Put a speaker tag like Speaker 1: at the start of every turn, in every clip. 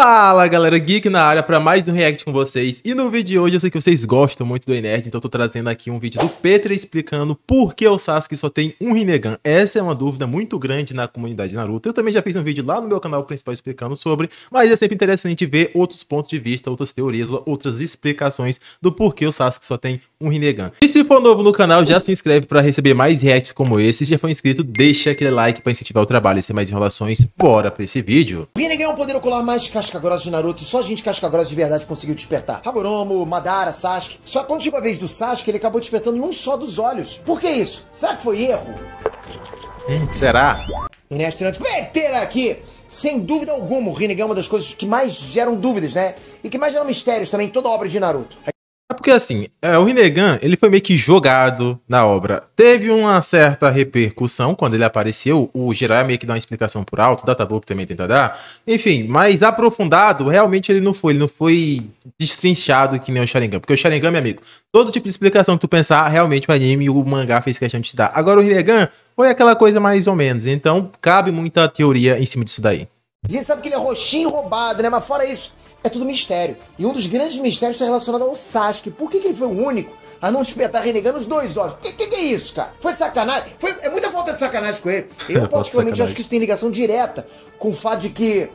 Speaker 1: Fala galera, Geek na área para mais um react com vocês. E no vídeo de hoje eu sei que vocês gostam muito do Nerd, então eu tô trazendo aqui um vídeo do Petra explicando por que o Sasuke só tem um Rinnegan. Essa é uma dúvida muito grande na comunidade Naruto. Eu também já fiz um vídeo lá no meu canal principal explicando sobre, mas é sempre interessante ver outros pontos de vista, outras teorias, outras explicações do porquê o Sasuke só tem um Rinnegan. E se for novo no canal, já se inscreve para receber mais reacts como esse. Se já for inscrito, deixa aquele like para incentivar o trabalho. E sem mais enrolações, bora para esse vídeo.
Speaker 2: O Rinnegan é um poder ocular mais casca-grossa de Naruto e só gente casca-grossa de verdade conseguiu despertar. Hagoromo, Madara, Sasuke. Só que quando chegou a vez do Sasuke, ele acabou despertando em um só dos olhos. Por que isso? Será que foi erro?
Speaker 1: Será?
Speaker 2: Nerd antes, Petra aqui! Sem dúvida alguma, o Rinnegan é uma das coisas que mais geram dúvidas, né? E que mais geram mistérios também em toda a obra de Naruto.
Speaker 1: É porque assim, o Rinnegan, ele foi meio que jogado na obra. Teve uma certa repercussão quando ele apareceu, o Jiraiya meio que dá uma explicação por alto, o Databook também tenta dar. Enfim, mas aprofundado, realmente ele não foi destrinchado que nem o Sharingan. Porque o Sharingan, meu amigo, todo tipo de explicação que tu pensar, realmente o anime e o mangá fez questão de te dar. Agora o Rinnegan foi aquela coisa mais ou menos, então cabe muita teoria em cima disso daí.
Speaker 2: A gente sabe que ele é roxinho roubado, né? Mas fora isso, é tudo mistério. E um dos grandes mistérios está relacionado ao Sasuke. Por que ele foi o único a não despertar Rinnegan nos dois olhos? Que é isso, cara? Foi sacanagem? É muita falta de sacanagem com ele. Eu particularmente acho que isso tem ligação direta com o fato de que...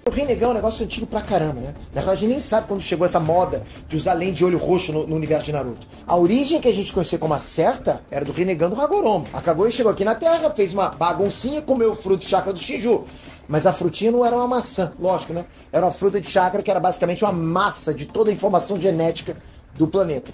Speaker 2: O Rinnegan é um negócio antigo pra caramba, né? Na verdade, a gente nem sabe quando chegou essa moda de usar lente de olho roxo no universo de Naruto. A origem que a gente conhecia como a certa era do Rinnegan do Hagoromo. A Kaguya chegou aqui na Terra, fez uma baguncinha, comeu o fruto de chakra do Shinju. Mas a frutinha não era uma maçã, lógico, né? Era uma fruta de chakra que era basicamente uma massa de toda a informação genética do planeta.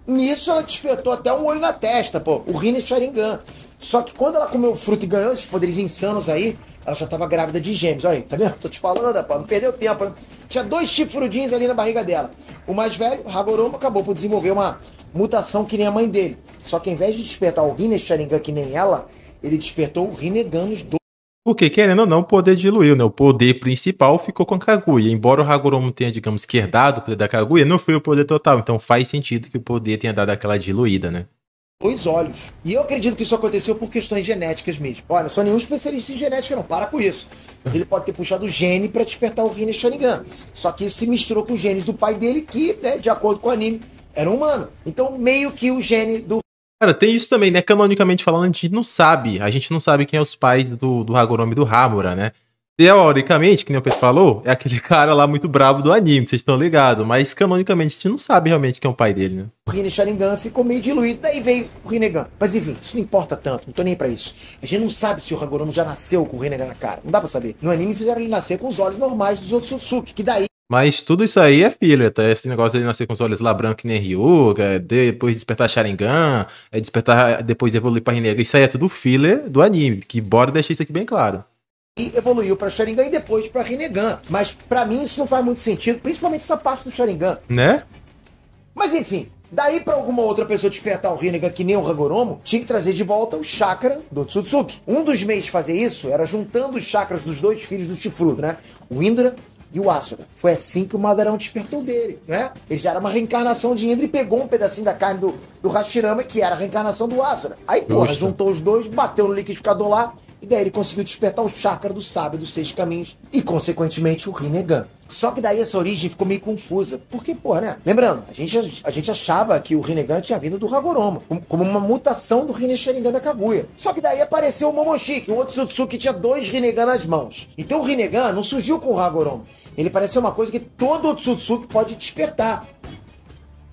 Speaker 2: Nisso ela despertou até um olho na testa, pô, o Rinne Sharingan. Só que quando ela comeu o fruto e ganhou esses poderes insanos aí, ela já tava grávida de gêmeos. Olha aí, tá vendo? Tô te falando, pô, não perdeu tempo, né? Tinha 2 chifrudinhos ali na barriga dela. O mais velho, Hagoromo, acabou por desenvolver uma mutação que nem a mãe dele. Só que ao invés de despertar o Rinne Sharingan que nem ela, ele despertou o Rinnegan nos dois.
Speaker 1: Porque, querendo ou não, o poder diluiu, né? O poder principal ficou com a Kaguya. Embora o Hagoromo tenha, digamos, que herdado o poder da Kaguya, não foi o poder total. Então faz sentido que o poder tenha dado aquela diluída, né?
Speaker 2: Dois olhos. E eu acredito que isso aconteceu por questões genéticas mesmo. Olha, não sou nenhum especialista em genética não, para com isso. Mas ele pode ter puxado o gene para despertar o Rinne Sharingan. Só que isso se misturou com os genes do pai dele, que, né, de acordo com o anime, era um humano. Então meio que o gene do...
Speaker 1: Cara, tem isso também, né? Canonicamente falando, a gente não sabe. A gente não sabe quem é os pais do Hagoromo e do Hamura, né? Teoricamente, que nem o Pedro falou, é aquele cara lá muito brabo do anime, vocês estão ligados. Mas canonicamente a gente não sabe realmente quem é o pai dele, né?
Speaker 2: O Rinne Sharingan ficou meio diluído, daí veio o Rinnegan. Mas enfim, isso não importa tanto, não tô nem pra isso. A gente não sabe se o Hagoromo já nasceu com o Rinnegan na cara, não dá pra saber. No anime fizeram ele nascer com os olhos normais dos outros Otsutsuki, que daí...
Speaker 1: Mas tudo isso aí é filler, tá? Esse negócio dele nascer com os olhos lá brancos que nem Ryuga, depois despertar Sharingan, despertar, depois evoluir pra Rinnegan. Isso aí é tudo filler do anime, que bora deixar isso aqui bem claro.
Speaker 2: E evoluiu pra Sharingan e depois pra Rinnegan. Mas pra mim isso não faz muito sentido, principalmente essa parte do Sharingan.
Speaker 1: Né?
Speaker 2: Mas enfim, daí pra alguma outra pessoa despertar o Rinnegan que nem o Hagoromo, tinha que trazer de volta o chakra do Otsutsuki. Um dos meios de fazer isso era juntando os chakras dos dois filhos do chifrudo, né? O Indra e o Asura. Foi assim que o Madarão despertou dele, né? Ele já era uma reencarnação de Indra e pegou um pedacinho da carne do Hashirama, que era a reencarnação do Asura. Aí, porra, juntou os dois, bateu no liquidificador lá, e daí ele conseguiu despertar o chakra do sábio dos 6 caminhos e, consequentemente, o Rinnegan. Só que daí essa origem ficou meio confusa. Porque, porra, né? Lembrando, a gente achava que o Rinnegan tinha vindo do Hagoromo, como uma mutação do Rinne Sharingan da Kaguya. Só que daí apareceu o Momoshiki, um outro Otsutsuki que tinha 2 Rinnegan nas mãos. Então o Rinnegan não surgiu com o Hagoromo. Ele parece ser uma coisa que todo Otsutsuki pode despertar.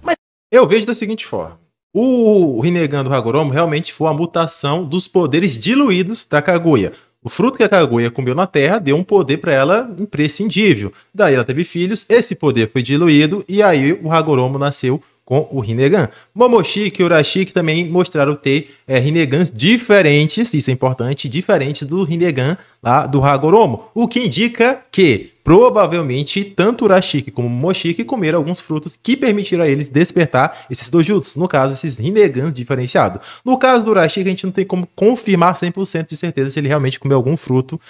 Speaker 2: Mas
Speaker 1: eu vejo da seguinte forma. O Rinnegan do Hagoromo realmente foi a mutação dos poderes diluídos da Kaguya. O fruto que a Kaguya comeu na Terra deu um poder para ela imprescindível. Daí ela teve filhos, esse poder foi diluído e aí o Hagoromo nasceu com o Rinnegan. Momoshiki e Urashiki também mostraram ter Rinnegans diferentes, isso é importante, diferentes do Rinnegan lá do Hagoromo. O que indica que provavelmente tanto Urashiki como Momoshiki comeram alguns frutos que permitiram a eles despertar esses dojutsus, no caso, esses Rinnegans diferenciados. No caso do Urashiki, a gente não tem como confirmar 100% de certeza se ele realmente comeu algum fruto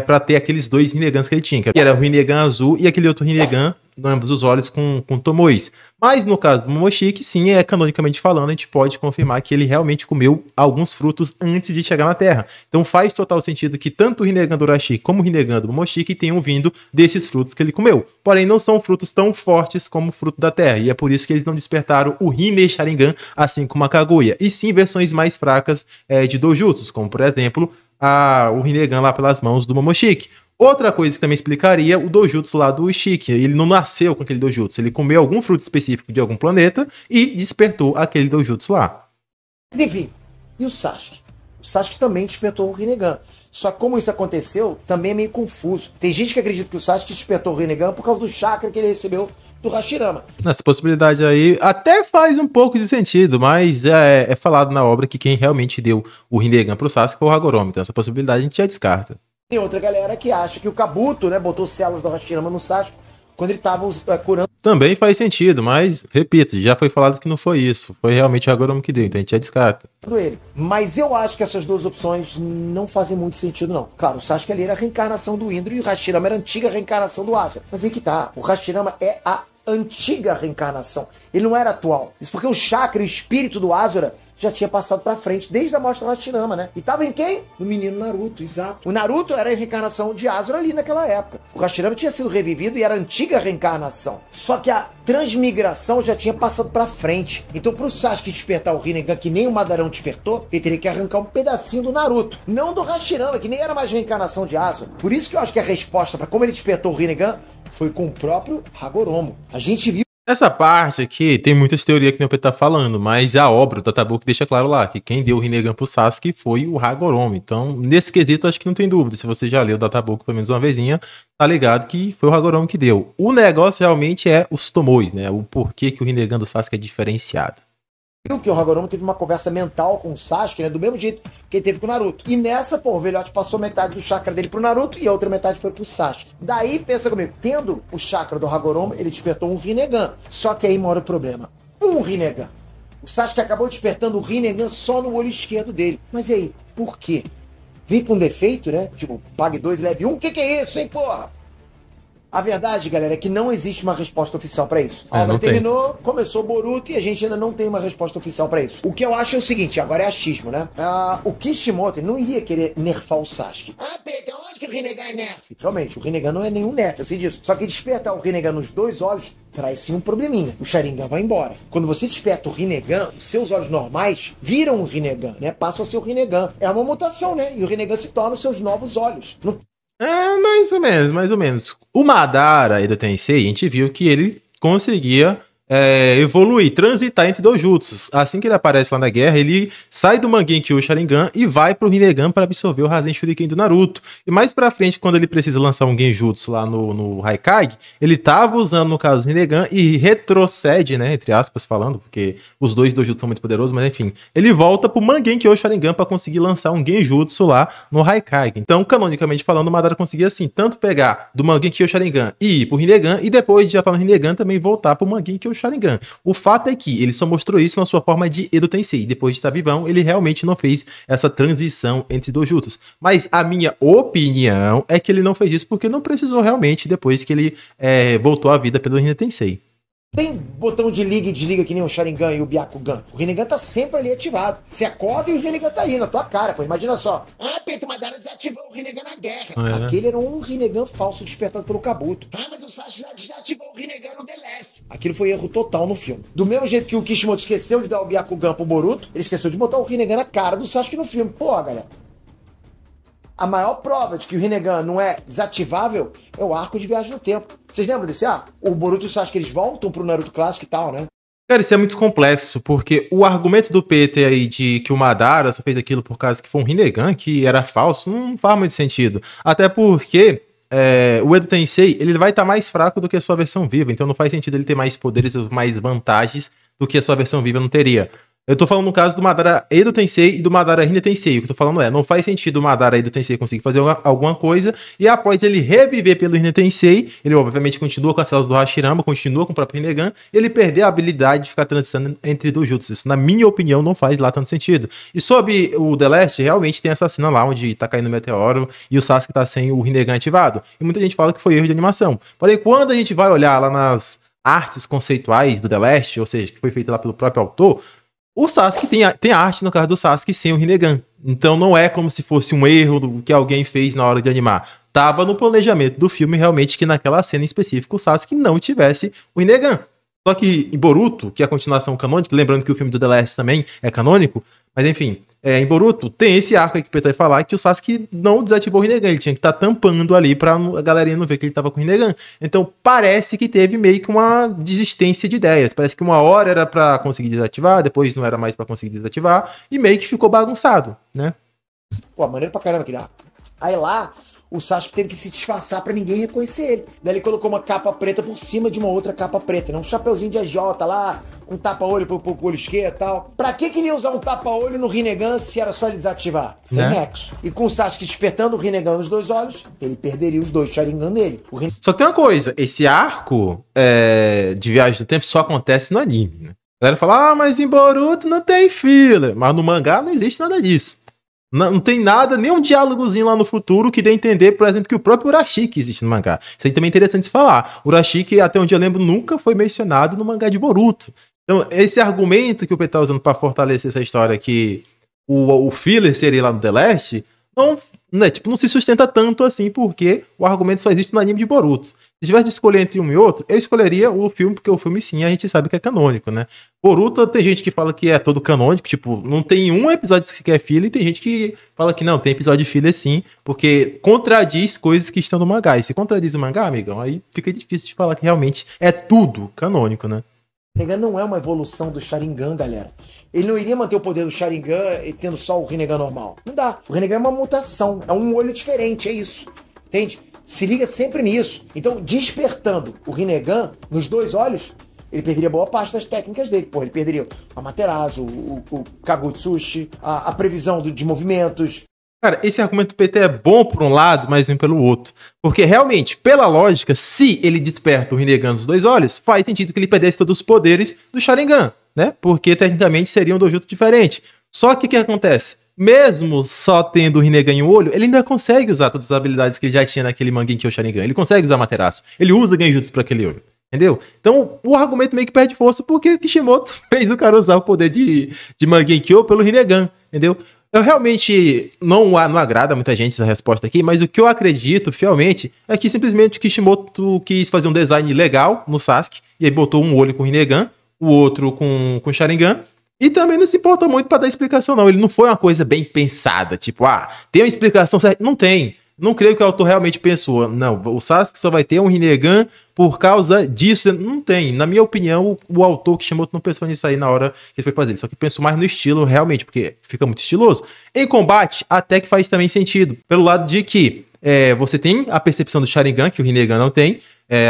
Speaker 1: para ter aqueles 2 Rinnegans que ele tinha, que era o Rinnegan azul e aquele outro Rinnegan em ambos os olhos com Tomois. Mas no caso do Momoshiki, sim, canonicamente falando, a gente pode confirmar que ele realmente comeu alguns frutos antes de chegar na Terra. Então faz total sentido que tanto o Rinnegan do Urashi como o Rinnegan do Momoshiki tenham vindo desses frutos que ele comeu. Porém, não são frutos tão fortes como o fruto da Terra, e é por isso que eles não despertaram o Rinne Sharingan, assim como a Kaguya, e sim versões mais fracas de Dojutsus, como por exemplo o Rinnegan lá pelas mãos do Momoshiki. Outra coisa que também explicaria o Dojutsu lá do Ishiki. Ele não nasceu com aquele Dojutsu. Ele comeu algum fruto específico de algum planeta e despertou aquele Dojutsu lá.
Speaker 2: Enfim, e o Sasuke? O Sasuke também despertou o Rinnegan. Só que como isso aconteceu, também é meio confuso. Tem gente que acredita que o Sasuke despertou o Rinnegan por causa do chakra que ele recebeu do Hashirama.
Speaker 1: Essa possibilidade aí até faz um pouco de sentido, mas é falado na obra que quem realmente deu o Rinnegan pro Sasuke foi o Hagoromo. Então essa possibilidade a gente já descarta.
Speaker 2: Tem outra galera que acha que o Kabuto, né, botou células do Hashirama no Sasuke quando ele tava curando.
Speaker 1: Também faz sentido, mas, repito, já foi falado que não foi isso. Foi realmente o Hagoromo que deu, então a gente já descarta.
Speaker 2: Ele. Mas eu acho que essas duas opções não fazem muito sentido, não. Claro, o Sasuke ali era a reencarnação do Indra e o Hashirama era a antiga reencarnação do Asura. Mas aí que tá, o Hashirama é a antiga reencarnação. Ele não era atual. Isso porque o chakra e o espírito do Asura já tinha passado pra frente, desde a morte do Hashirama, né? E tava em quem? No menino Naruto, exato. O Naruto era a reencarnação de Asura ali naquela época. O Hashirama tinha sido revivido e era a antiga reencarnação. Só que a transmigração já tinha passado pra frente. Então pro Sasuke despertar o Rinnegan, que nem o Madarão despertou, ele teria que arrancar um pedacinho do Naruto. Não do Hashirama, que nem era mais reencarnação de Asura. Por isso que eu acho que a resposta pra como ele despertou o Rinnegan foi com o próprio Hagoromo. A gente viu.
Speaker 1: Essa parte aqui tem muitas teorias que nem o Pedro tá falando, mas a obra do Tatabuki deixa claro lá que quem deu o Rinnegan pro Sasuke foi o Hagoromo. Então, nesse quesito, acho que não tem dúvida. Se você já leu o Tatabuki pelo menos uma vezinha, tá ligado que foi o Hagoromo que deu. O negócio realmente é os Tomois, né? O porquê que o Rinnegan do Sasuke é diferenciado.
Speaker 2: Viu que o Hagoromo teve uma conversa mental com o Sasuke, né? Do mesmo jeito que ele teve com o Naruto. E nessa, pô, o velhote passou metade do chakra dele pro Naruto e a outra metade foi pro Sasuke. Daí, pensa comigo, tendo o chakra do Hagoromo, ele despertou um Rinnegan. Só que aí mora o problema. Um Rinnegan. O Sasuke acabou despertando o Rinnegan só no olho esquerdo dele. Mas e aí, por quê? Vem com defeito, né? Tipo, pague 2, leve 1. Que é isso, hein, porra? A verdade, galera, é que não existe uma resposta oficial pra isso. A obra terminou, começou Boruto e a gente ainda não tem uma resposta oficial pra isso. O que eu acho é o seguinte, agora é achismo, né? O Kishimoto não iria querer nerfar o Sasuke. Peter, onde que o Rinnegan é nerf? Realmente, o Rinnegan não é nenhum nerf, eu sei disso. Só que despertar o Rinnegan nos dois olhos traz sim um probleminha. O Sharingan vai embora. Quando você desperta o Rinnegan, os seus olhos normais viram o Rinnegan, né? Passam a ser o Rinnegan. É uma mutação, né? E o Rinnegan se torna os seus novos olhos. Não...
Speaker 1: Mais ou menos, mais ou menos. O Madara Edo Tensei, a gente viu que ele conseguia evoluir, transitar entre Dojutsus. Assim que ele aparece lá na guerra, ele sai do Mangekyou Sharingan e vai pro Rinnegan para absorver o Rasen Shuriken do Naruto. E mais pra frente, quando ele precisa lançar um Genjutsu lá no Haikage, ele tava usando, no caso, o Rinnegan e retrocede, né, entre aspas falando, porque os dois Dojutsu são muito poderosos, mas enfim, ele volta pro Mangekyou Sharingan para conseguir lançar um Genjutsu lá no Haikage. Então, canonicamente falando, o Madara conseguia, assim, tanto pegar do Mangekyou Sharingan e ir pro Rinnegan, e depois de já estar no Rinnegan, também voltar pro Mangekyou Sharingan. O fato é que ele só mostrou isso na sua forma de Edo Tensei. Depois de estar vivão, ele realmente não fez essa transição entre Dojutsus. Mas a minha opinião é que ele não fez isso porque não precisou realmente depois que ele voltou à vida pelo Rinne Tensei.
Speaker 2: Tem botão de liga e desliga que nem o Sharingan e o Byakugan. O Rinnegan tá sempre ali ativado. Você acorda e o Rinnegan tá aí na tua cara, pô. Imagina só. Peito Madara desativou o Rinnegan na guerra. Aquele era um Rinnegan falso despertado pelo Kabuto. Mas o Sasuke desativou o Rinnegan no The Last. Aquilo foi erro total no filme. Do mesmo jeito que o Kishimoto esqueceu de dar o Byakugan pro Boruto, ele esqueceu de botar o Rinnegan na cara do Sasuke no filme. Pô, galera. A maior prova de que o Rinnegan não é desativável é o arco de viagem no tempo. Vocês lembram desse arco? O Boruto e o Sasuke, eles voltam pro Naruto clássico e tal, né?
Speaker 1: Cara, isso é muito complexo, porque o argumento do Peter aí de que o Madara só fez aquilo por causa que foi um Rinnegan, que era falso, não faz muito sentido. Até porque o Edo Tensei, ele vai estar mais fraco do que a sua versão viva, então não faz sentido ele ter mais poderes ou mais vantagens do que a sua versão viva não teria. Eu tô falando no caso do Madara Edo Tensei e do Madara Hina Tensei. O que eu tô falando não faz sentido o Madara Edo Tensei conseguir fazer alguma coisa e após ele reviver pelo Hina Tensei, ele obviamente continua com as células do Hashirama, continua com o próprio Rinnegan, ele perder a habilidade de ficar transitando entre dojutsu. Isso, na minha opinião, não faz lá tanto sentido. E sobre o The Last, realmente tem essa cena lá onde tá caindo o meteoro e o Sasuke tá sem o Rinnegan ativado. E muita gente fala que foi erro de animação. Porém, quando a gente vai olhar lá nas artes conceituais do The Last, ou seja, que foi feita lá pelo próprio autor, o Sasuke tem arte no caso do Sasuke sem o Rinnegan. Então não é como se fosse um erro que alguém fez na hora de animar. Tava no planejamento do filme realmente que naquela cena em específico o Sasuke não tivesse o Rinnegan. Só que em Boruto, que é a continuação canônica, lembrando que o filme do The Last também é canônico, mas enfim, em Boruto tem esse arco aí que o Peter vai falar que o Sasuke não desativou o Rinnegan, ele tinha que estar tampando ali pra a galerinha não ver que ele tava com o Rinnegan. Então parece que teve meio que uma desistência de ideias, parece que uma hora era pra conseguir desativar, depois não era mais pra conseguir desativar, e meio que ficou bagunçado, né?
Speaker 2: Pô, maneiro pra caramba aquele arco. Aí lá, o Sasuke teve que se disfarçar pra ninguém reconhecer ele. Daí ele colocou uma capa preta por cima de uma outra capa preta, né? Um chapeuzinho de AJ lá, um tapa-olho pro olho esquerdo e tal. Pra que ele ia usar um tapa-olho no Rinnegan se era só ele desativar? Sem nexo. E com o Sasuke despertando o Rinnegan nos dois olhos, ele perderia os dois Sharingan dele.
Speaker 1: Só que tem uma coisa, esse arco de viagem no tempo só acontece no anime, né? A galera fala, mas em Boruto não tem filler. Mas no mangá não existe nada disso. Não tem nada, nenhum diálogozinho lá no futuro que dê a entender, por exemplo, que o próprio Urashiki existe no mangá. Isso aí também é interessante de falar. O Urashiki, até onde eu lembro, nunca foi mencionado no mangá de Boruto. Então, esse argumento que o Peter tá usando pra fortalecer essa história que o filler seria lá no The Last, não se sustenta tanto assim, porque o argumento só existe no anime de Boruto. Se tivesse de escolher entre um e outro, eu escolheria o filme, porque o filme sim, a gente sabe que é canônico, né? Boruto, tem gente que fala que é todo canônico, tipo, não tem um episódio que é filler, e tem gente que fala que não, tem episódio de filler sim, porque contradiz coisas que estão no mangá. E se contradiz o mangá, amigão, aí fica difícil de falar que realmente é tudo canônico, né?
Speaker 2: O Rinnegan não é uma evolução do Sharingan, galera. Ele não iria manter o poder do Sharingan tendo só o Rinnegan normal. Não dá. O Rinnegan é uma mutação, é um olho diferente, é isso. Entende? Se liga sempre nisso. Então, despertando o Rinnegan nos dois olhos, ele perderia boa parte das técnicas dele. Pô, ele perderia a Amaterasu, o Kagutsushi, a previsão de movimentos.
Speaker 1: Cara, esse argumento do PT é bom por um lado, mas ruim pelo outro. Porque realmente, pela lógica, se ele desperta o Rinnegan nos dois olhos, faz sentido que ele perdesse todos os poderes do Sharingan, né? Porque tecnicamente seria um dojutsu diferente. Só que o que acontece? Mesmo só tendo o Rinnegan em um olho, ele ainda consegue usar todas as habilidades que ele já tinha naquele Mangekyou Sharingan. Ele consegue usar Amaterasu. Ele usa Genjutsu para aquele olho. Entendeu? Então, o argumento meio que perde força porque o Kishimoto fez o cara usar o poder de Mangekyou pelo Rinnegan. Entendeu? Eu realmente não agrada muita gente essa resposta aqui, mas o que eu acredito fielmente é que simplesmente o Kishimoto quis fazer um design legal no Sasuke e aí botou um olho com o Rinnegan, o outro com o Sharingan. E também não se importa muito pra dar explicação, não. Ele não foi uma coisa bem pensada. Tipo, tem uma explicação certa. Não tem. Não creio que o autor realmente pensou. Não, o Sasuke só vai ter um Rinnegan por causa disso. Não tem. Na minha opinião, o autor Kishimoto não pensou nisso aí na hora que ele foi fazer. Só que pensou mais no estilo, realmente, porque fica muito estiloso. Em combate, até que faz também sentido. Pelo lado de que você tem a percepção do Sharingan, que o Rinnegan não tem.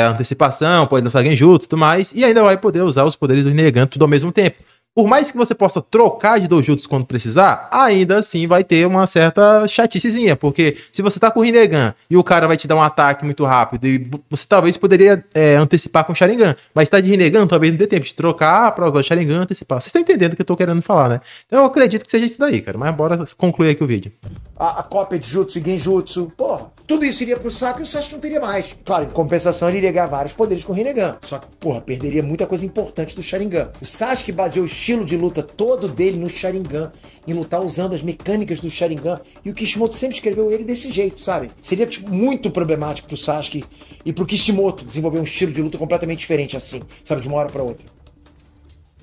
Speaker 1: Antecipação, pode lançar Genjutsu e tudo mais. E ainda vai poder usar os poderes do Rinnegan tudo ao mesmo tempo. Por mais que você possa trocar de dojutsu quando precisar, ainda assim vai ter uma certa chaticezinha, porque se você tá com o Rinnegan e o cara vai te dar um ataque muito rápido e você talvez poderia antecipar com o Sharingan, mas tá de Rinnegan, talvez não dê tempo de trocar pra usar o Sharingan e antecipar. Vocês estão entendendo o que eu tô querendo falar, né? Então eu acredito que seja isso daí, cara, mas bora concluir aqui o vídeo.
Speaker 2: A cópia de Jutsu e Genjutsu, porra, tudo isso iria pro saco e o Sasuke não teria mais. Claro, em compensação ele iria ganhar vários poderes com o Rinnegan, só que, porra, perderia muita coisa importante do Sharingan. O Sasuke baseou o estilo de luta todo dele no Sharingan, em lutar usando as mecânicas do Sharingan, e o Kishimoto sempre escreveu ele desse jeito, sabe? Seria, tipo, muito problemático pro Sasuke e pro Kishimoto desenvolver um estilo de luta completamente diferente assim, sabe, de uma hora pra outra.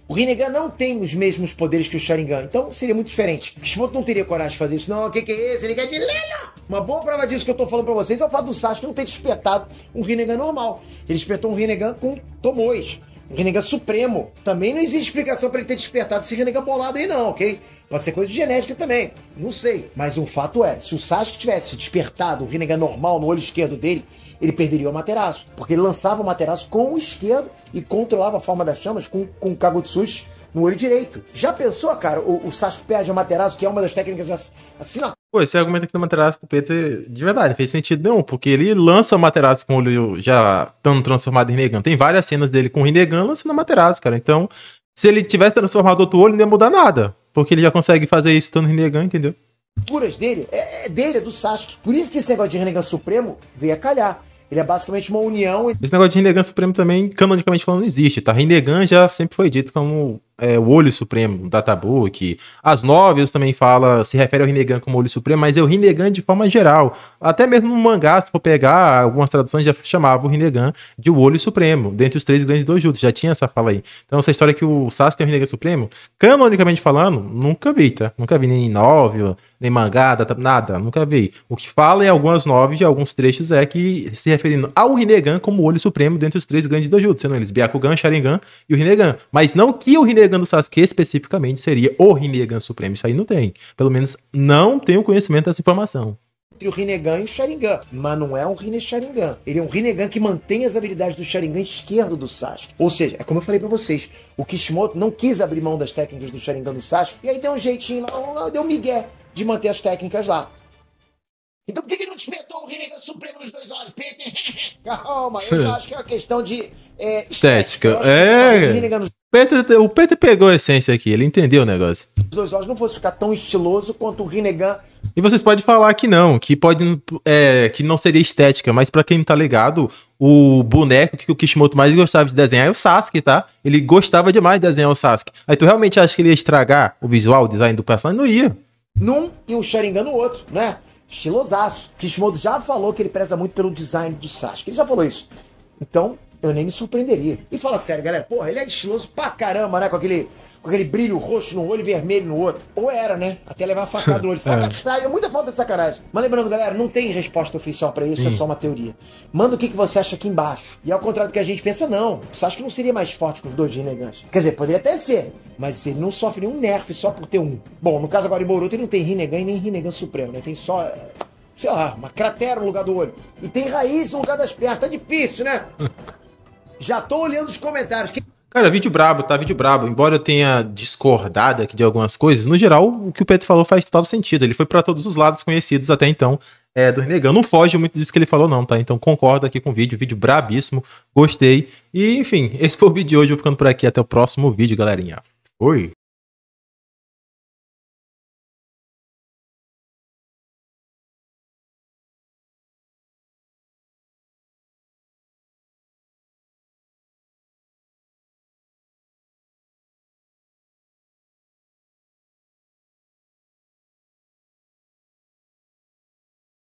Speaker 2: O Rinnegan não tem os mesmos poderes que o Sharingan, então seria muito diferente. O Kishimoto não teria coragem de fazer isso. Não, o que é esse? Ele quer de Lelo! Uma boa prova disso que eu tô falando pra vocês é o fato do Sasuke não ter despertado um Rinnegan normal. Ele despertou um Rinnegan com Tomoes. Um Rinnegan supremo. Também não existe explicação pra ele ter despertado esse Rinnegan bolado aí não, ok? Pode ser coisa de genética também. Não sei. Mas o fato é, se o Sasuke tivesse despertado o Rinnegan normal no olho esquerdo dele, ele perderia o Amaterasu. Porque ele lançava o Amaterasu com o esquerdo e controlava a forma das chamas com o Kagutsushi no olho direito. Já pensou, cara, o Sasuke perde a Amaterasu, que é uma das técnicas assim, ó.
Speaker 1: Pô, esse argumento aqui do Amaterasu do Peter, de verdade, não fez sentido nenhum, porque ele lança o Amaterasu com o olho já estando transformado em Rinnegan. Tem várias cenas dele com o Rinnegan lançando o Amaterasu, cara. Então, se ele tivesse transformado outro olho, não ia mudar nada, porque ele já consegue fazer isso estando Rinnegan, entendeu?
Speaker 2: Dele, é do Sasuke. Por isso que esse negócio de Rinnegan Supremo veio a calhar. Ele é basicamente uma união.
Speaker 1: Esse negócio de Rinnegan Supremo também, canonicamente falando, não existe, tá? Rinnegan já sempre foi dito como o olho supremo, o Databook. As novelas também se refere ao Rinnegan como olho supremo, mas é o Rinnegan de forma geral. Até mesmo no mangá, se for pegar, algumas traduções já chamavam o Rinnegan de o olho supremo, dentre os 3 grandes dojutsu, já tinha essa fala aí. Então essa história que o Sasuke tem o Rinnegan Supremo, canonicamente falando, nunca vi, tá? Nunca vi nem em novel, nem mangá, nada, nunca vi. O que fala em algumas novelas e alguns trechos é que se referindo ao Rinnegan como o olho supremo dentre os 3 grandes dojutsu, sendo eles Byakugan, Sharingan e o Rinnegan. Mas não que o Rinnegan do Sasuke especificamente seria o Rinnegan Supremo. Isso aí não tem. Pelo menos não tenho conhecimento dessa informação.
Speaker 2: Entre o Rinnegan e o Sharingan, mas não é um Rinne Sharingan. Ele é um Rinnegan que mantém as habilidades do Sharingan esquerdo do Sasuke. Ou seja, é como eu falei pra vocês, o Kishimoto não quis abrir mão das técnicas do Sharingan do Sasuke, e aí deu um jeitinho lá, deu um migué de manter as técnicas lá. Então por que ele não despertou o Rinnegan Supremo nos 2 olhos, Peter? Calma, eu já acho que é uma questão de
Speaker 1: estética. O Peter pegou a essência aqui, ele entendeu o negócio.
Speaker 2: Os 2 olhos não fosse ficar tão estiloso quanto o Rinnegan.
Speaker 1: E vocês podem falar que não, que que não seria estética, mas pra quem não tá ligado, o boneco que o Kishimoto mais gostava de desenhar é o Sasuke, tá? Ele gostava demais de desenhar o Sasuke. Aí tu realmente acha que ele ia estragar o visual, o design do personagem? Não ia.
Speaker 2: Num e o Sharingan no outro, né? Estilosaço. Kishimoto já falou que ele preza muito pelo design do Sasuke. Ele já falou isso. Então, eu nem me surpreenderia. E fala sério, galera. Porra, ele é estiloso pra caramba, né? Com aquele brilho roxo num olho e vermelho no outro. Ou era, né? Até levar a facada no olho. Sacanagem, é muita falta de sacanagem. Mas lembrando, galera, não tem resposta oficial pra isso, é só uma teoria. Manda o que você acha aqui embaixo. E ao contrário do que a gente pensa, não. O Sasuke não seria mais forte que os 2 Rinnegan's. Quer dizer, poderia até ser. Mas ele não sofre nenhum nerf só por ter um. Bom, no caso agora em Boruto, ele não tem Rinnegan e nem Rinnegan Supremo, né? Tem só, sei lá, uma cratera no lugar do olho. E tem raiz no lugar das pernas. Tá difícil, né? Já tô olhando os comentários.
Speaker 1: Cara, vídeo brabo, tá? Vídeo brabo. Embora eu tenha discordado aqui de algumas coisas, no geral, o que o Pedro falou faz total sentido. Ele foi pra todos os lados conhecidos até então do Rinnegan. Não foge muito disso que ele falou, não, tá? Então concordo aqui com o vídeo. Vídeo brabíssimo. Gostei. E, enfim, esse foi o vídeo de hoje. Eu vou ficando por aqui. Até o próximo vídeo, galerinha. Fui!